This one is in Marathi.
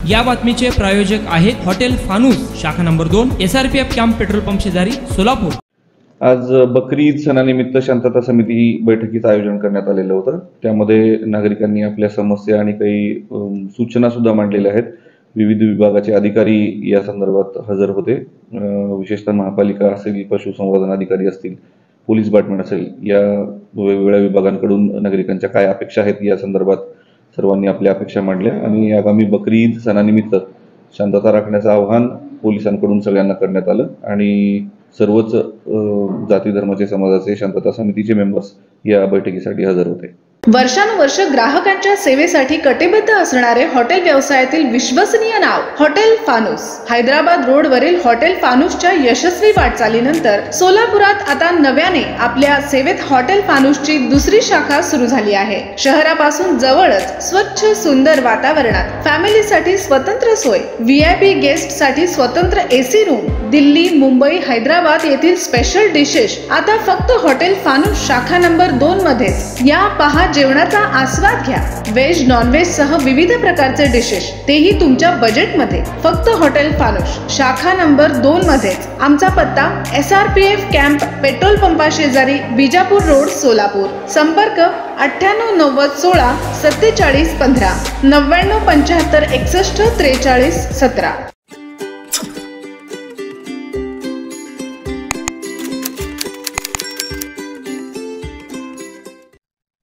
या बातमीचे प्रायोजक आहेत हॉटेल फानूस, शाखा number 2, SRPF camp petrol pump शेजारी, सोलापूर। आज बकरी ईद सणानिमित्त शांतता समिती बैठकीचं आयोजन करण्यात आलेलं होतं। त्यामध्ये नागरिकांनी आपल्या समस्या आणि काही सूचना सुद्धा मांडलेल्या आहेत। विविध विभागाचे अधिकारी या संदर्भात हजर होते। विशेषतः महापालिका असेल, पशुसंवर्धन अधिकारी असतील, पोलीस डिपार्टमेंट असेल, या वेगवेगळ्या विभागांकडून नागरिकांच्या काय अपेक्षा आहेत या संदर्भात सर्वांनी आपल्या अपेक्षा मांडल्या आणि आगामी बकरी ईद सणानिमित्त शांतता राखण्याचं आवाहन पोलिसांकडून सगळ्यांना करण्यात आलं आणि सर्वच जाती धर्माचे समाजाचे शांतता समितीचे मेंबर्स या बैठकीसाठी हजर होते। वर्षानुवर्ष ग्राहकांच्या सेवेसाठी कटिबद्ध असणारे हॉटेल व्यवसायातील विश्वसनीय नाव हॉटेल फानूस। हैदराबाद रोड वरील हॉटेल फानूसच्या यशस्वी वाटचालीनंतर सोलापुरात आता नव्याने आपल्या सेवेत हॉटेल फानूसची दुसरी शाखा सुरू झाली आहे। शहरापासून जवळच स्वच्छ सुंदर वातावरणात फॅमिलीसाठी स्वतंत्र सोय, VIP गेस्ट साठी स्वतंत्र AC रूम, दिल्ली, मुंबई, हैदराबाद येथील स्पेशल डिशेस आता फक्त हॉटेल फानूस शाखा नंबर 2 मध्ये। या पहा जेवणाचा आस्वाद घ्या। व्हेज नॉन व्हेज सह विविध प्रकारचे डिशेस, तेही तुमच्या बजेट मध्ये, फक्त हॉटेल फानूस शाखा नंबर 2 मध्ये। आमचा पत्ता SRPF कॅम्प पेट्रोल पंपा शेजारी, विजापूर रोड, सोलापूर। संपर्क 98 90 16 47 15 99 75 61 43 17।